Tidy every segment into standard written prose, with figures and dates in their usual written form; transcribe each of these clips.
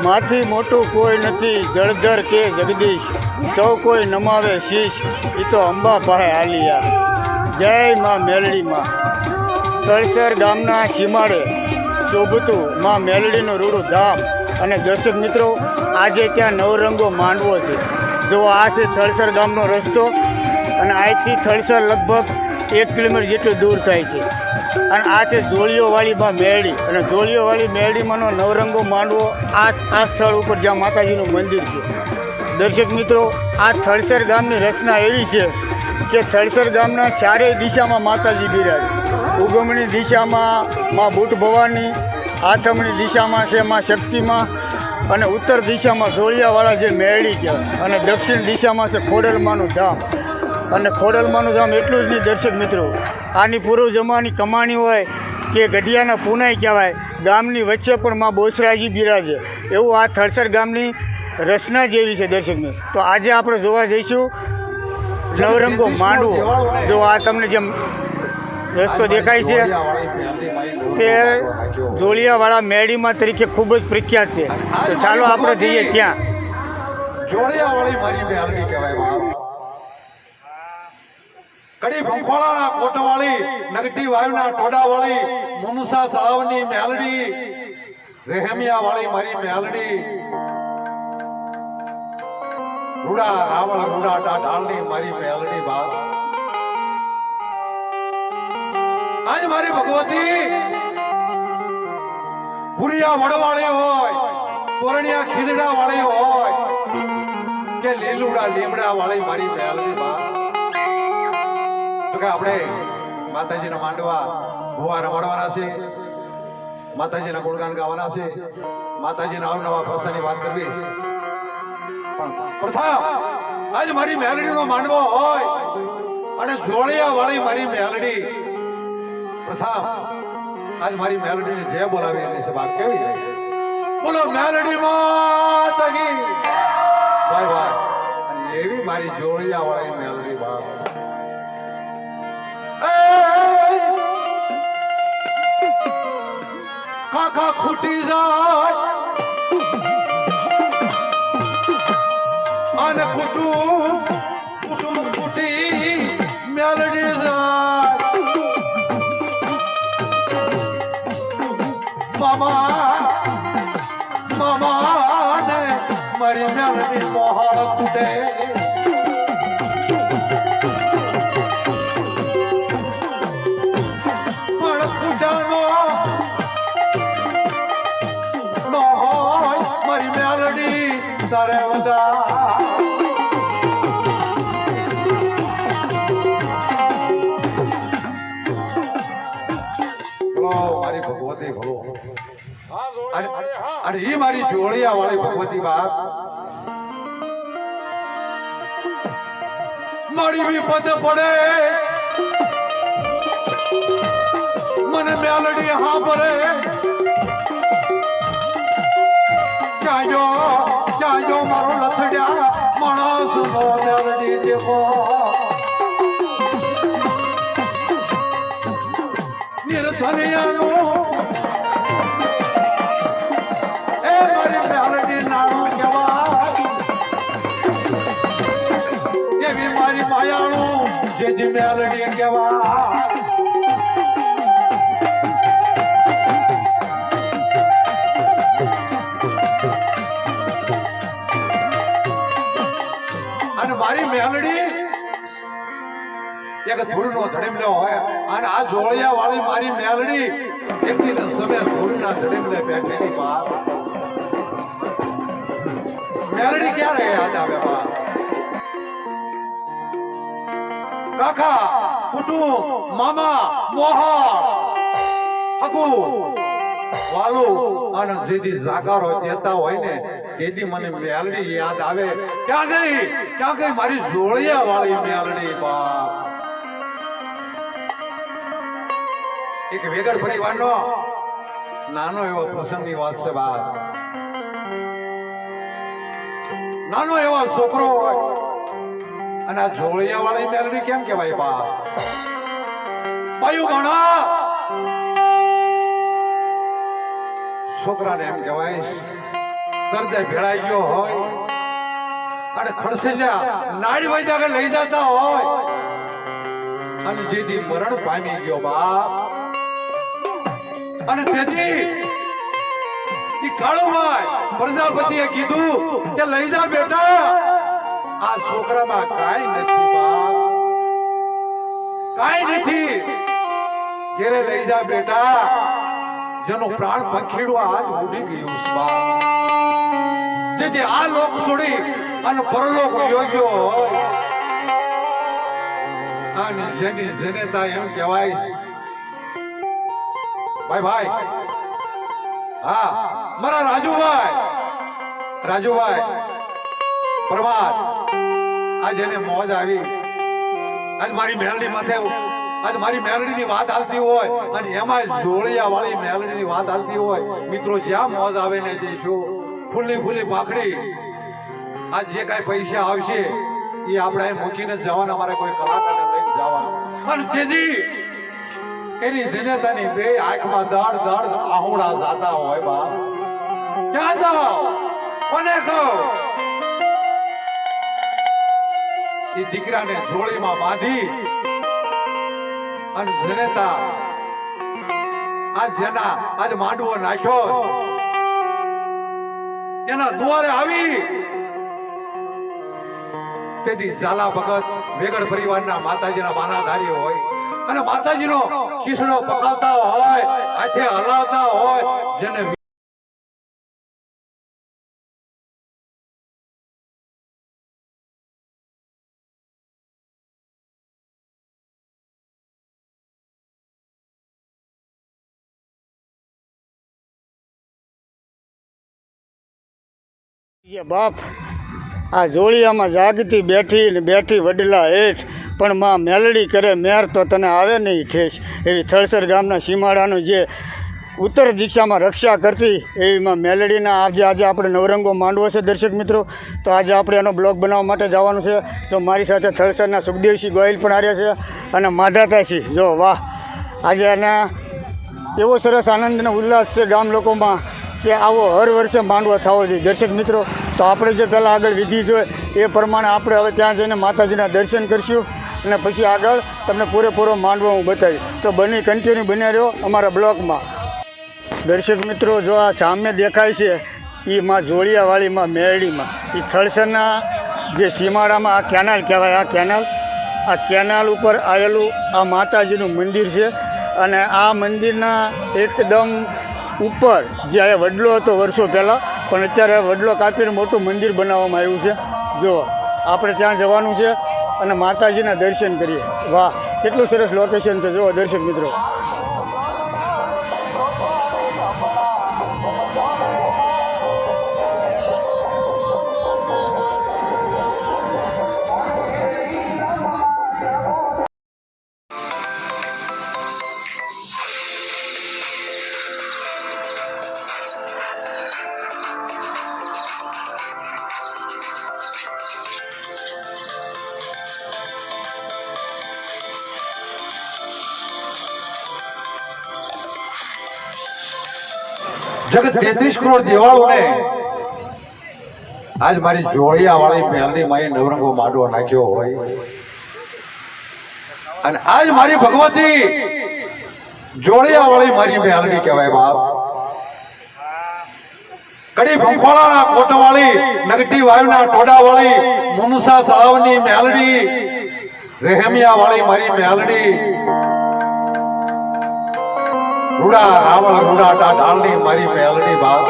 માથી મોટું કોઈ નથી, જળધર કે જગદીશ, સૌ કોઈ નમાવે શીશ, એ તો અંબા પાસે આલિયા. જય માં મેલડીમાં. તળસર ગામના સીમાડે શોભતું માં મેલડીનું રૂડું ધામ. અને દર્શક મિત્રો, આજે ત્યાં નવરંગો માંડવો છે. જો આ છે થળસર ગામનો રસ્તો, અને અહીંથી થળસર લગભગ 1 કિલોમીટર જેટલું દૂર થાય છે. અને આ છે જોળીઓવાળી માં મેરડી. અને જોળીઓવાળી મેરડીમાંનો નવરંગો માંડવો આ સ્થળ ઉપર જ્યાં માતાજીનું મંદિર છે. દર્શક મિત્રો, આ થળસર ગામની રચના એવી છે કે થળસર ગામના ચારેય દિશામાં માતાજી બિરાજે. ઉગમણી દિશામાં માં બુટ ભવાની, આથમણી દિશામાં છે માં શક્તિમાં, અને ઉત્તર દિશામાં જોળિયાવાળા જે મેરડી કહેવાય, અને દક્ષિણ દિશામાં છે ખોડલમાનું ધામ. અને ખોડલમાનું ધામ એટલું જ નહીં દર્શક મિત્રો, આની પૂર્વ જમાની કમાણી હોય કે ગઢિયાના પુનાઈ કહેવાય, ગામની વચ્ચે પણ માં બોસરાજી બિરાજે. એવું આ થળસર ગામની રચના જેવી છે દર્શક મિત્રો. તો આજે આપણે જોવા જઈશું નવરંગો માંડવો. જો આ તમને જેમ રસ્તો દેખાય છે તે જોળિયાવાળા મેરડીમાં તરીકે ખૂબ જ પ્રખ્યાત છે. તો ચાલો આપણે જઈએ ત્યાં. જોળિયાવાળી મારી મેલડી કહેવાય. કડી ભંખોળાના કોટવાળી, નગટી વાયુના ટોડાવાળી, મુનસા તળાવની મેલડી, રહેમિયાવાળી મારી મેલડી, રૂડા રાવળ રૂડા ઢાળની મારી મેલડી બાપ. આજ મારી ભગવતી પુરિયા વડવાળી હોય, તોરણિયા ખીજડા વાળી હોય કે લીલુડા લીમડા વાળી મારી મેલડી બાપ. કે આપણે માતાજીના માંડવા ભુવા રમાડવાના છે, માતાજીના ગુણગાન ગાવાના છે, માતાજીના અવનવા પ્રસંગની વાત કરવી. પણ પ્રથમ આજ મારી મેલડીનો માંડવો હોય અને જોળિયા વાળી મારી મેલડી, પ્રથમ આજ મારી મેલડીને જય બોલાવી એની સભા કેવી જાય. બોલો મેલડી માતાજી ભાઈ ભાઈ. અને એવી મારી જોળિયા વાળી મેલડી બાપ. કાકા ખૂટી જાય અને કુટુંબ ખૂટી મેલડી જાય. મામા ને મારી મેલડી મોહાળ ખૂટે. તારે બધા મારી ભગવતી ભલો. અને એ મારી જોળિયા વાળી ભગવતી બાપ મારી વિપદ પડે મને મેલડી હા ભરે. ચાયો મારો લથડ્યા માણસ નો મેલડી દેવો. નિરધનિયાનો એ મારી મેલડી નાણું કહેવાય. એવી મારી માયાળું જેથી મેલડી કહેવાય. મારી મેલડી એક ધૂળનો ધડીમલો હોય, અને આ જોળિયા વાળી મારી મેલડી એક દિન સમય ધૂળના ધડીમલે બેઠેલી બાપ. મેલડી ક્યારે યાદ આવે બાપ? કાકા કુટુંબ મામા મોહા હગુ વાલો અને જેથી જાકારો દેતા હોય ને તેથી મને મેલડી યાદ આવે. ક્યાં ગઈ મારી જોળિયા વાળી મેલડી બાપ. એક વેગડ પરિવારનો નાનો એવો પ્રસંગની વાત છે બાપ. નાનો એવો છોકરો હોય અને આ જોળિયા વાળી મેલડી કેમ કહેવાય બાપ? બાયુ ભણા છોકરાને એમ કહેવાય દર્દે ભેળાઈ ગયો હોય અને ખડસેજા નાડી વૈદા કે લઈ જતા હોય અને જેથી મરણ પામી ગયો બાપ અને તેથી ઈ કાળુભાઈ પ્રજાપતિએ કીધું કે લઈ જા બેટા આ છોકરામાં કાઈ નથી બાપ કાઈ નથી ઘેરે લઈ જા બેટા જેનો પ્રાણ પંખીડું આજ ઉડી ગયું છે બાપ જેથી આ લોક છોડી અને પરલોક યોગ્યો હોય અને જેની જનેતા એમ કહેવાય ભાઈ ભાઈ હા મારા રાજુભાઈ પ્રભાત આજ એને મોજ આવી આજ મારી મેલડી માથે આજ મારી મેલડીની વાત હાલતી હોય અને એમાં જોળિયા વાળી મેલડીની વાત હાલતી હોય મિત્રો જ્યાં મોજ આવે ને જઈશું ફૂલી પાખડી આજ જે કાંઈ પૈસા આવશે એ આપણે મૂકીને જવાના મારે કોઈ કલાકારને લઈને જવાના અને તેથી એની જનેતાની બે આંખમાં દડ આહુડા જાતા હોય બા ક્યાં જાઓ કોને કહો એ દીકરાને જોડીમાં બાંધી અને જનેતા આજ માંડવો નાખ્યો એના દ્વારે આવી તેથી ઝાલા ભગત વેગડ પરિવારના માતાજીના માનાધારી હોય અને માતાજીનો ખીસડો પકાવતા હોય હાથે હલાવતા હોય જેને બાપ આ જોડિયામાં જાગતી બેઠી વડલા હેઠ પણ માં મેલડી કરે મેર તો તને આવે નહીં ઠેસ એવી થળસર ગામના સીમાડાનું જે ઉત્તર દિશામાં રક્ષા કરતી એવી માં મેલડીના આજે આપણે નવરંગો માંડવો છે દર્શક મિત્રો. તો આજે આપણે એનો બ્લોગ બનાવવા માટે જવાનું છે. તો મારી સાથે થળસરના સુખદેવસિંહ ગોહિલ પણ આવ્યા છે અને માધાતાસિંહ. જો વાહ, આજે એના એવો સરસ આનંદ અને ઉલ્લાસ છે ગામ લોકોમાં કે આવો હર વર્ષે માંડવો થવો જોઈએ દર્શક મિત્રો. તો આપણે જે પહેલાં આગળ વિધિ જોઈએ એ પ્રમાણે આપણે હવે ત્યાં જઈને માતાજીના દર્શન કરીશું અને પછી આગળ તમને પૂરેપૂરો માંડવો હું બતાવીશ. તો બની કન્ટિન્યુ બન્યા રહ્યો અમારા બ્લોગમાં. દર્શક મિત્રો, જો આ સામે દેખાય છે એ માં જોડિયાવાળી માં મેરડીમાં એ થળસરના જે સીમાડામાં આ કેનાલ કહેવાય. આ કેનાલ ઉપર આવેલું આ માતાજીનું મંદિર છે અને આ મંદિરના એકદમ ઉપર જે આ વડલો હતો વર્ષો પહેલાં, પણ અત્યારે વડલો કાપીને મોટું મંદિર બનાવવામાં આવ્યું છે. જો આપણે ત્યાં જવાનું છે અને માતાજીના દર્શન કરીએ. વાહ, કેટલું સરસ લોકેશન છે જુઓ દર્શક મિત્રો. જગત 33 કરોડ દેવાળોને આજ મારી જોડિયા વાળી મેલની માએ નવરંગો માંડવો નાખ્યો હોય અને આજ મારી ભગવતી જોડિયા વાળી મારી મેલની કહેવાય બાપ. કડી ભંખોળાના કોટવાળી, નગટી વાયુના ટોડાવાળી, મુનસા તળાવની મેલડી, રહેમિયા વાળી મારી મેલડી, રૂડા રાવળ રૂડા ઢાળની મારી મેલડી બાપ.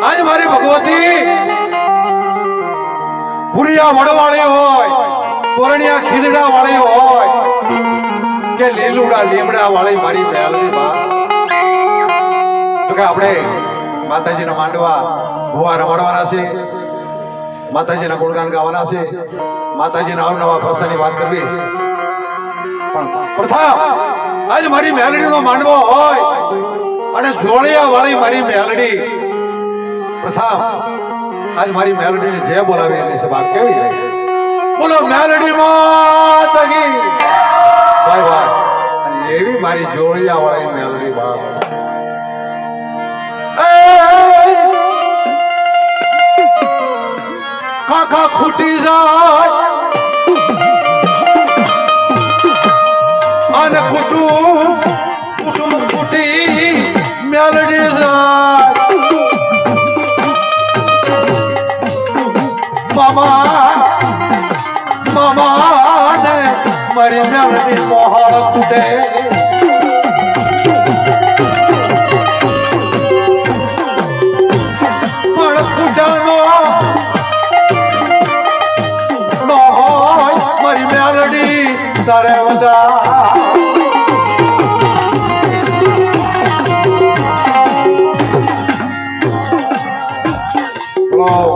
આજ મારી ભગવતી પુરિયા વડવાળી હોય, તોરણિયા ખીજડા વાળી હોય કે લીલુડા લીમડા વાળી મારી મેલડી બાપ. તો કે આપણે માતાજીના માંડવા ભુવા રમાડવાના છે, માતાજીના ગુણગાન ગાવાના છે, માતાજીના અવનવા પ્રસંગની વાત કરવી. પ્રથમ આજ મારી મેલડીનો માંડવો હોય અને જોડિયા વાળી મારી મેલડી પ્રથમ આજ મારી મેલડીને જે બોલાવી એની સભા કેવી જાય. બોલો મેલડી માતા કી ભાઈ ભાઈ. અને એવી મારી જોડિયા વાળી મેલડી બાપ. કાકા ખૂટી જાય અને કુટુંબ ખૂટી મેલડી જાય મામા ને મારી મેલડી મોહર તૂટે પણ કુટાનો નો હોય મારી મેલડી તારે બધા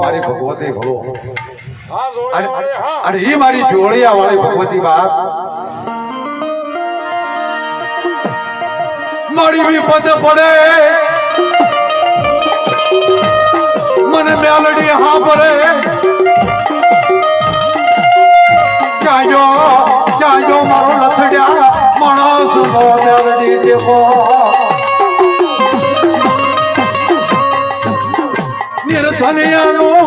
મારી ભગવતી ભલો અને એ મારી જોડિયા વાળી ભગવતી બાપ મારી વિપત પડે મને મેલડી હા પડે ચાજો મારો લથડ્યા માણસ નો મેલડી દેવો નિરસનિયાનું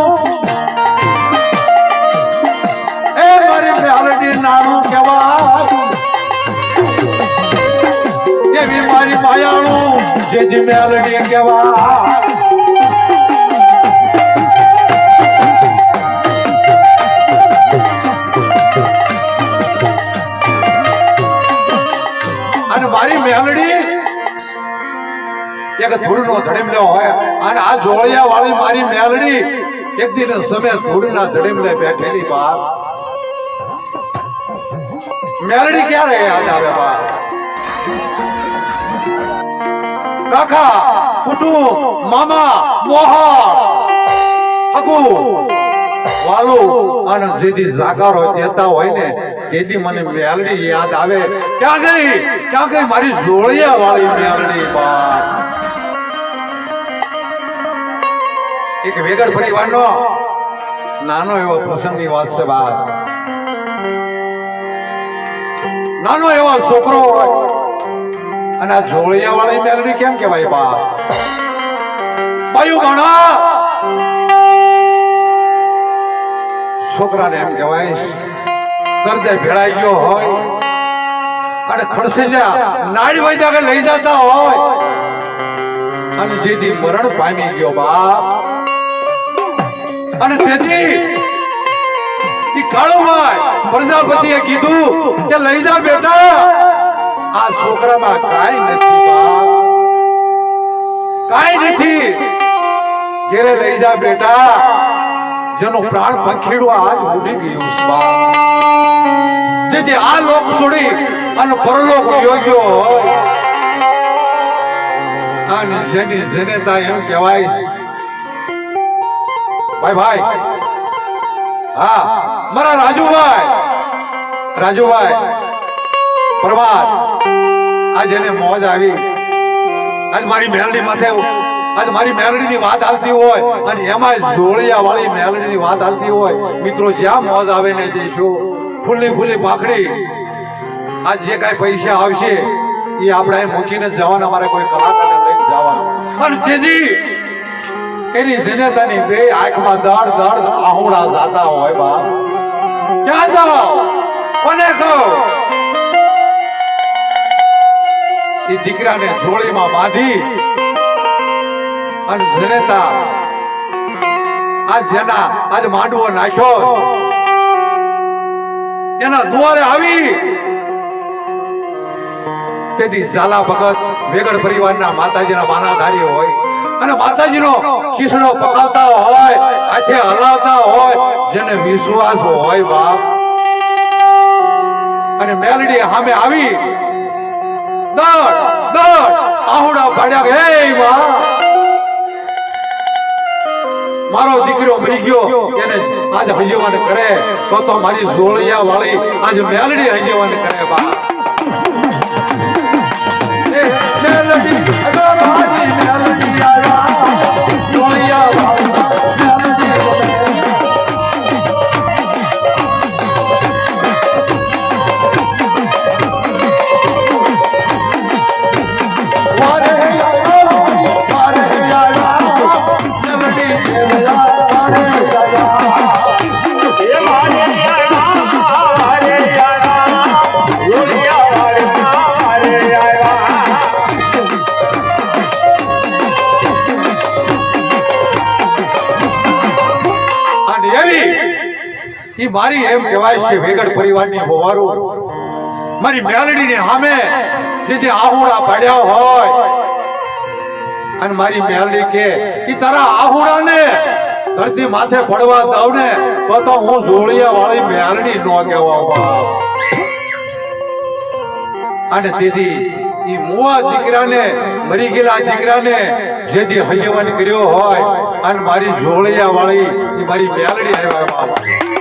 નાનું કહેવાય એવી મારી માયાળું જેથી મેલડી કહેવાય અને મારી મેલડી એક ધૂળનો ધડીમલો હોય અને આ જોળિયા વાળી મારી મેલડી એક દિન સમય ધૂળના ધડીમલે બેઠેલી બાપ મેલડી ક્યારે યાદ આવે બા કાકા કુટુંબ મામા મોહા હગુ વાલો અને જેથી જાકારો દેતા હોય ને તેથી મને મેલડી યાદ આવે ક્યાં ગઈ મારી જોડિયા વાળી મેલડી બા એક વેગડ પરિવારનો નાનો એવો પ્રસંગની વાત છે બા નાનો એવો છોકરો હોય અને આ જોડિયા વાળી મેલડી કેમ કહેવાય બા બાયુ ગણા છોકરાને એમ કહેવાય દર્દે ભેળાઈ ગયો હોય અને ખડસે નાડી વૈદા લઈ જતા હોય અને જેથી મરણ પામી ગયો બાપ અને તેથી પ્રજાપતિએ કીધું કે લઈ જા બેટા આ છોકરામાં કાઈ નથી બાપ કાઈ નથી ઘેરે લઈ જા બેટા જેનો પ્રાણ પંખીડું આજ ઉડી ગયું બાપ જેથી આ લોક છોડી અને પરલોક યોગ્યો હોય અને જેની જનેતા એમ કહેવાય ભાઈ હા મારા રાજુભાઈ પ્રભાત આજ એને મોજ આવી આજ મારી મેલડી માથે આજ મારી મેલડીની વાત હાલતી હોય અને એમાં જોડિયા વાળી મેલડીની વાત હાલતી હોય મિત્રો જ્યાં મોજ આવે ને જઈશું ફૂલી પાખડી આજ જે કાંઈ પૈસા આવશે એ આપણે મૂકીને જવાના અમારે કોઈ કલાકારને લઈને જવાનું અને તેથી એની જનેતાની બે આંખમાં દડ આહુડા જાતા હોય બા ક્યાં જાઓ કોને કહો એ દીકરાને જોડીમાં બાંધી અને જનેતા આજ માંડવો નાખ્યો એના દ્વારે આવી તેથી ઝાલા ભગત વેગડ પરિવારના માતાજીના માનાધારી હોય અને માતાજીનો ખીસડો પકાવતા હોય હાથે હલાવતા હોય જેને વિશ્વાસ હોય બાપ અને મેલડી સામે આવી દડ આહુડા પાડ્યા હે માં મારો દીકરો મરી ગયો એને આજ હજીવાને કરે તો મારી જોડિયા વાળી આજ મેલડી હજીવાને કરે બા મેલડી મારી મેલડી આયા જોડિયા વાળી મારી એમ કહેવાય છે કે વેગડ પરિવારની હોવારું મારી મેલડીની સામે જે આહુડા પાડ્યા હોય અને મારી મેલડી કે ઈ તારા આહુડાને ધરતી માથે પડવા દઉં ને તો હું જોડિયા વાળી મેલડી નો કહેવા અને તેથી ઈ મુવા દીકરાને મરી ગયેલા દીકરાને જેથી હૈયવન કર્યો હોય અને મારી જોડિયા વાળી ઈ મારી મેલડી આવ્યા બાપ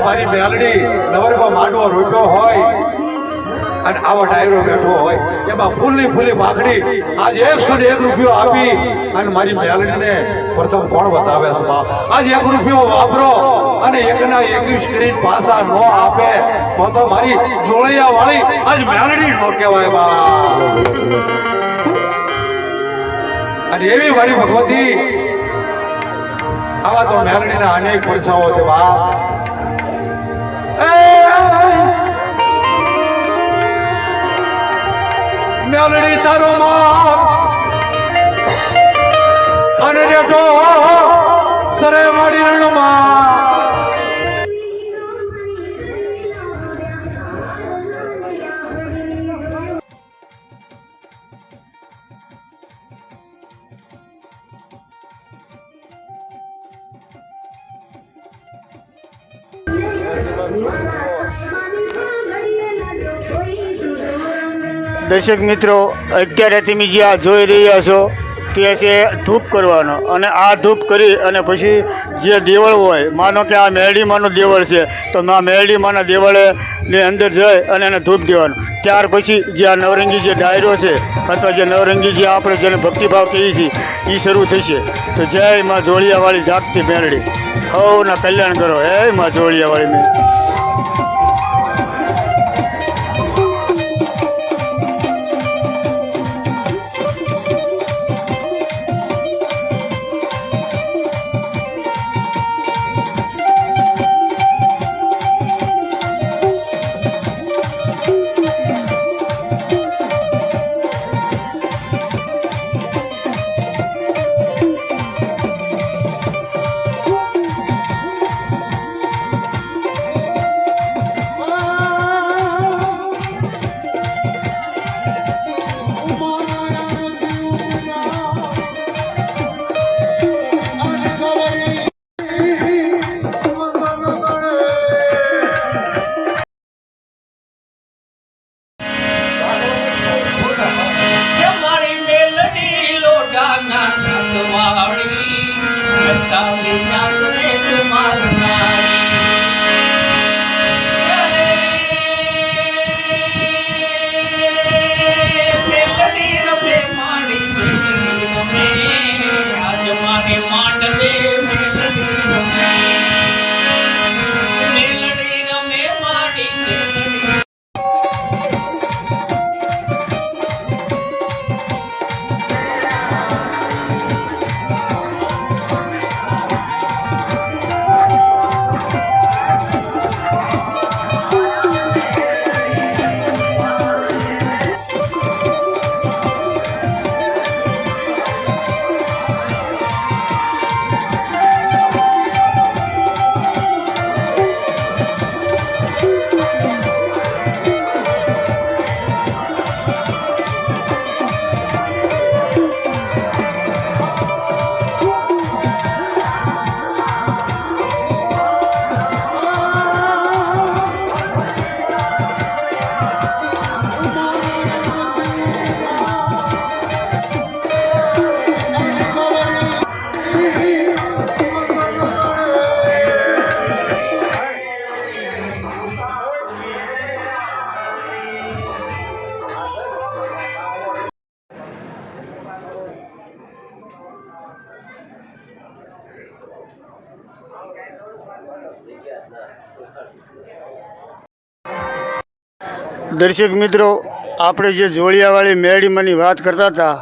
મારી મેલડી નવરકો માંડવો રોપ્યો હોય અને આવો ડાયરો બેઠો હોય એમાં ફૂલી ભાખડી આજ 101 રૂપિયો આપી અને મારી મેલડીને પ્રથમ કોણ બતાવે છે બાપ આજ 1 રૂપિયો વાપરો અને એકના 21 કરીને પાછા નો આપે તો મારી જોળિયા વાળી આજ મેલડી નો કહેવાય બાપ અને એવી મારી ભગવતી આવા તો મેલડીના અનેક પરછાઓ છે બાપ મેલડી તારો માર અને રેટો સરે માડી રણમાં દર્શક મિત્રો અત્યારે તમે જે આ જોઈ રહ્યા છો તે છે ધૂપ કરવાનો અને આ ધૂપ કરી અને પછી જે દેવળ હોય માનો કે આ મેરડી માનું દેવળ છે તો આ મેરડી માના દેવળની અંદર જઈ અને એને ધૂપ દેવાનું ત્યાર પછી જે આ નવરંગી જે ડાયરો છે અથવા જે નવરંગી જે આપણે જેને ભક્તિભાવ કહીએ છીએ એ શરૂ થશે તો જય માં જોડિયાવાળી જાગતી મેરડી હવના કલ્યાણ કરો હે માં જોડિયાવાળી મેં દર્શક મિત્રો, આપણે જે જોડિયાવાળી મેળીમાંની વાત કરતા હતા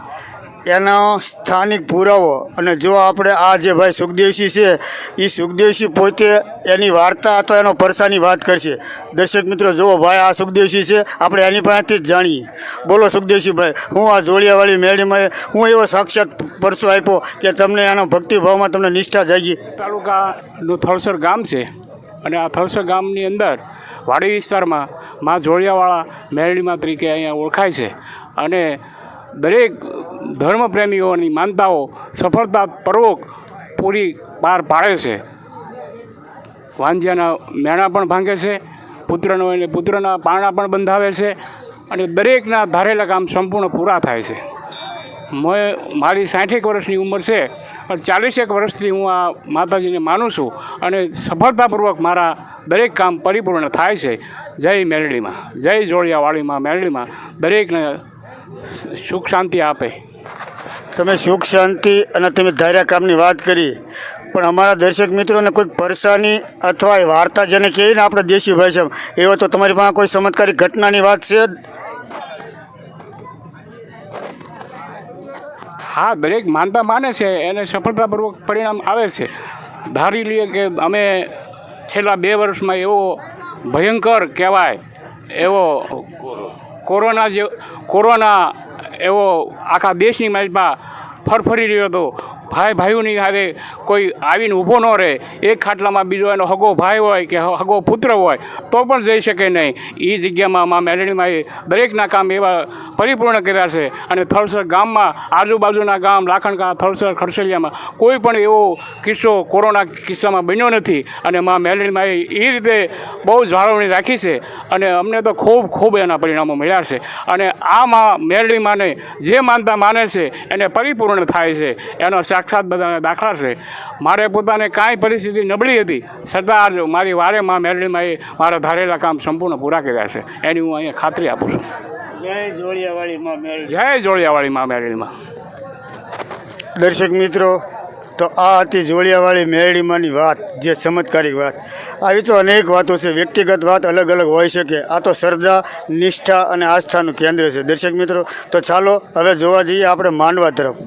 એનો સ્થાનિક પુરાવો, અને જો આપણે આ જે ભાઈ સુખદેવસિંહ છે એ સુખદેવસિંહ પોતે એની વાર્તા અથવા એનો પરસાની વાત કરશે. દર્શક મિત્રો જુઓ, ભાઈ આ સુખદેવસિંહ છે, આપણે એની પાસેથી જ જાણીએ. બોલો સુખદેવસિંહ ભાઈ, હું આ જોડિયાવાળી મેળીમાં હું એવો સાક્ષાત પરસો આપ્યો કે તમને એનો ભક્તિભાવમાં તમને નિષ્ઠા જાગી? તાલુકાનું થળસર ગામ છે, અને આ થળસર ગામની અંદર વાડી વિસ્તારમાં મા જોડિયાવાળા મેરડીમાં તરીકે અહીંયા ઓળખાય છે. અને દરેક ધર્મપ્રેમીઓની માનતાઓ સફળતાપૂર્વક પૂરી પાર પાડે છે. વાંજિયાના મેણા પણ ભાંગે છે, પુત્રનો એટલે પુત્રના પારણા પણ બંધાવે છે, અને દરેકના ધારેલા કામ સંપૂર્ણ પૂરા થાય છે. મારી 60 વર્ષની ઉંમર છે, પણ 40 વર્ષથી હું આ માતાજીને માનું છું, અને સફળતાપૂર્વક મારા દરેક કામ પરિપૂર્ણ થાય છે. જય મેરડીમાં, જય જોડિયાવાળીમાં મેરડીમાં દરેકને સુખ શાંતિ આપે. તમે સુખ શાંતિ અને તમે ધાર્યા કામની વાત કરી, પણ અમારા દર્શક મિત્રોને કોઈક પરસાની અથવા એ વાર્તા જેને કહીએ ને આપણે દેશી ભાષામાં, એવો તો તમારી પાસે કોઈ ચમત્કારિક ઘટનાની વાત છે? હા, દરેક માનતા માને છે એને સફળતાપૂર્વક પરિણામ આવે છે. ધારી લઈએ કે અમે છેલ્લા 2 વર્ષમાં એવો ભયંકર કહેવાય એવો કોરોના એવો આખા દેશની માલમાં ફરફરી રહ્યો હતો. ભાઈઓની હારે કોઈ આવીને ઊભો ન રહે, એક ખાટલામાં બીજો એનો હગો ભાઈ હોય કે હગો પુત્ર હોય તો પણ જઈ શકે નહીં. એ જગ્યામાં મા મેરડીમાં એ દરેકના કામ એવા પરિપૂર્ણ કર્યા છે. અને થળસર ગામમાં આજુબાજુના ગામ લાખણકા, થળસર, ખરસલિયામાં કોઈ પણ એવો કિસ્સો કોરોના કિસ્સામાં બન્યો નથી. અને મા મેરડીમાં એ રીતે બહુ જાળવણી રાખી છે, અને અમને તો ખૂબ એના પરિણામો મળ્યા છે. અને આ મા મેરડીમાંને જે માનતા માને છે એને પરિપૂર્ણ થાય છે. એનો સાક્ષાત બધાને દાખલા છે. મારે પોતાને કાંઈ પરિસ્થિતિ નબળી હતી, છતાં જ મારી વારે મા મેરડીમાં એ મારા ધારેલા કામ સંપૂર્ણ પૂરા કર્યા છે. એની હું અહીંયા ખાતરી આપું છું. જય જોડિયાવાળી માં મેરડી, જય જોડિયાવાળી મા મેરડીમાં. દર્શક મિત્રો, તો આ હતી જોડિયાવાળી મેરડીમાંની વાત, જે ચમત્કારિક વાત. આવી તો અનેક વાતો છે, વ્યક્તિગત વાત અલગ અલગ હોઈ શકે. આ તો શ્રદ્ધા, નિષ્ઠા અને આસ્થાનું કેન્દ્ર છે. દર્શક મિત્રો, તો ચાલો હવે જોવા જઈએ આપણે માંડવા તરફ.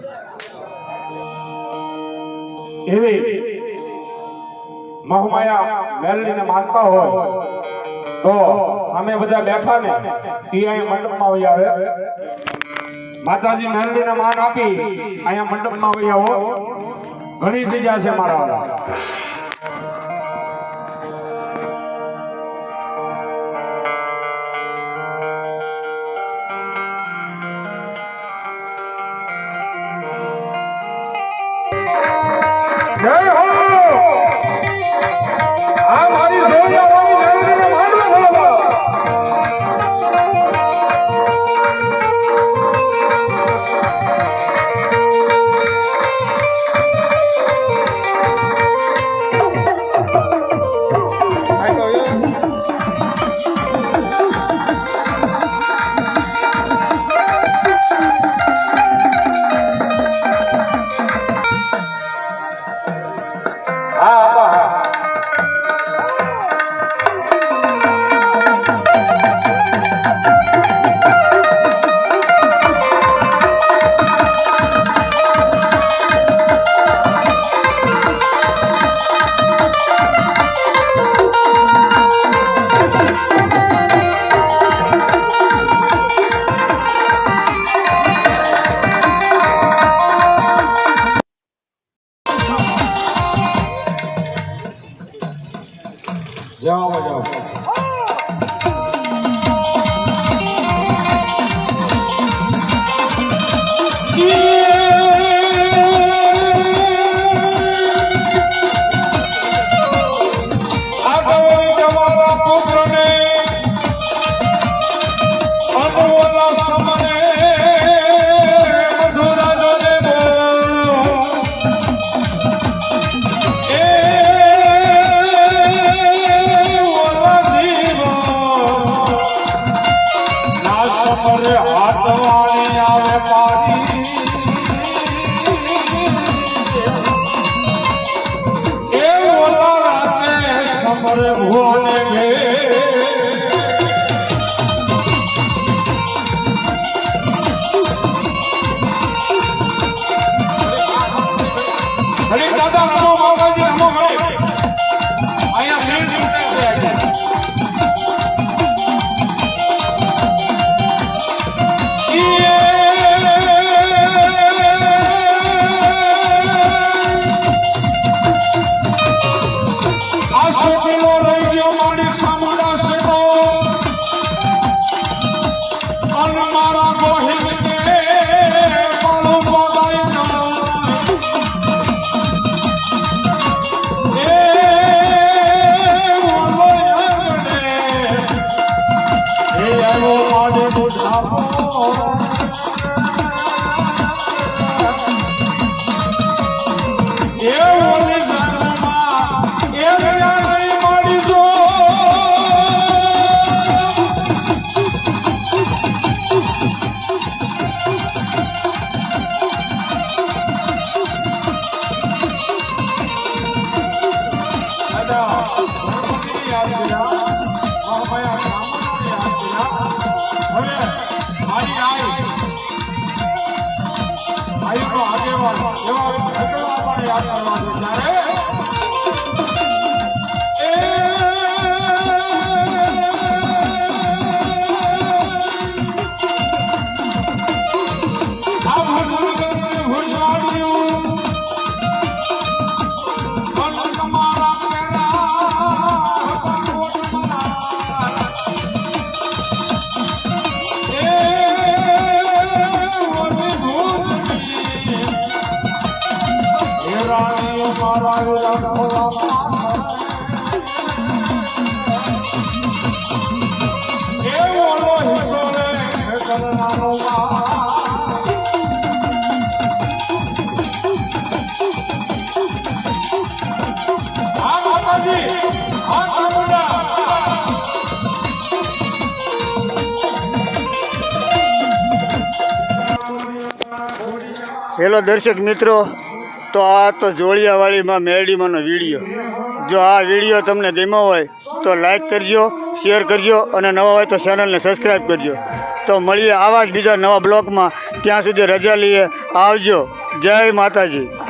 એવી મહામાયા મેરડીને માનતા હોય તો અમે બધા બેઠા ને એ અહીંયા મંડપમાં વહી આવે. માતાજી મેરડીને માન આપી અહીંયા મંડપમાં વહી આવો. ઘણી જગ્યા છે મારા. જય હો! આ મારી જોડિયાવાળી મેરડીને માનવા બોલો. જાઓ જાઓ. હરી દાદા નમો માતાજી નમો હરે અહીંયા મેં હેલો દર્શક મિત્રો, તો આ તો જોડિયાવાળીમાં મેરડીમાંનો વિડીયો. જો આ વિડીયો તમને ગમ્યો હોય તો લાઈક કરજો, શેર કરજો અને નવા હોય તો ચેનલને સબસ્ક્રાઈબ કરજો. તો મળીએ આવા જ બીજા નવા બ્લોગમાં. ત્યાં સુધી રજા લઈએ. આવજો. જય માતાજી.